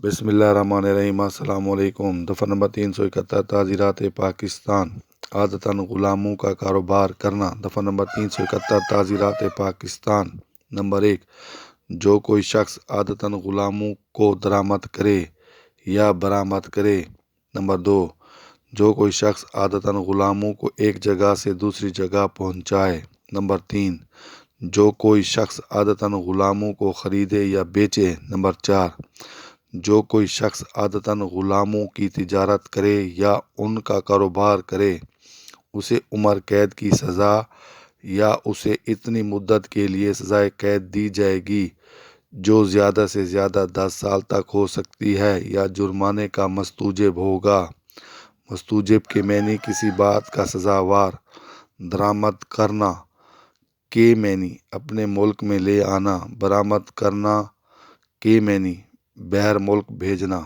بسم اللہ الرحمن الرحیم۔ السلام علیکم۔ دفعہ نمبر 371، تعزیرات پاکستان، عادتاً غلاموں کا کاروبار کرنا۔ دفعہ نمبر 371، تعزیرات پاکستان۔ نمبر 1، جو کوئی شخص عادتاً غلاموں کو درآمد کرے یا برآمد کرے۔ نمبر 2، جو کوئی شخص عادتاً غلاموں کو ایک جگہ سے دوسری جگہ پہنچائے۔ نمبر 3، جو کوئی شخص عادتاً غلاموں کو خریدے یا بیچے۔ نمبر 4، جو کوئی شخص عادتاً غلاموں کی تجارت کرے یا ان کا کاروبار کرے، اسے عمر قید کی سزا یا اسے اتنی مدت کے لیے سزائے قید دی جائے گی جو زیادہ سے زیادہ 10 سال تک ہو سکتی ہے، یا جرمانے کا مستوجب ہوگا۔ مستوجب کے معنی کسی بات کا سزاوار درآمد کرنا کے معنی اپنے ملک میں لے آنا، برآمد کرنا کے معنی باہر ملک بھیجنا۔